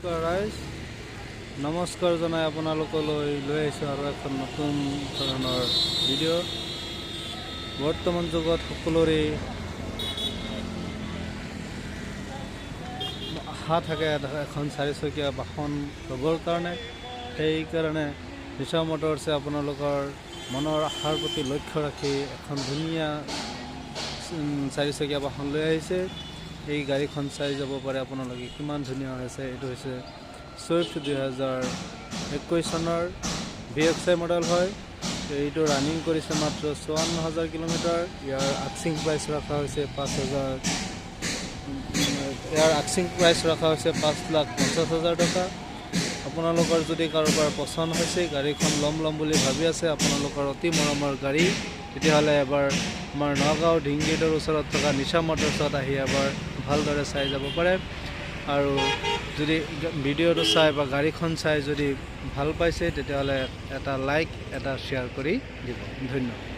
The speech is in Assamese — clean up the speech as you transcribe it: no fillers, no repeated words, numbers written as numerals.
ৰাইজ নমস্কাৰ জনাই আপোনালোকলৈ লৈ আহিছোঁ আৰু এখন নতুন ধৰণৰ ভিডিঅ'। বৰ্তমান যুগত সকলোৰে আশা থাকে এখন চাৰিচকীয়া বাহন ল'বৰ কাৰণে। সেইকাৰণে নিশা মটৰ্ছে আপোনালোকৰ মনৰ আশাৰ প্ৰতি লক্ষ্য ৰাখি এখন ধুনীয়া চাৰিচকীয়া বাহন লৈ আহিছে। এই গাড়ীখন চাই যাব পাৰে আপোনালোকে কিমান ধুনীয়া হৈছে। এইটো হৈছে ছুইফ্ট 2021 চনৰ VXI মডেল হয়। এইটো ৰানিং কৰিছে মাত্ৰ 54,000 কিলোমিটাৰ। ইয়াৰ আস্কিং প্ৰাইচ ৰখা হৈছে 5,000। ইয়াৰ আস্কিং প্ৰাইচ ৰখা হৈছে 5,50,000 টকা। আপোনালোকৰ যদি কাৰোবাৰ পচন্দ হৈছে, গাড়ীখন ল'ম বুলি ভাবি আছে, আপোনালোকৰ অতি মৰমৰ গাড়ী, তেতিয়াহ'লে এবাৰ আমাৰ নগাঁও ঢিংগিতৰ ওচৰত থকা নিশা মটৰ্ছত আহি এবাৰ ভালদৰে চাই যাব পাৰে। আৰু যদি ভিডিঅ'টো চাই বা গাড়ীখন চাই যদি ভাল পাইছে, তেতিয়াহ'লে এটা লাইক এটা শ্বেয়াৰ কৰি দিব। ধন্যবাদ।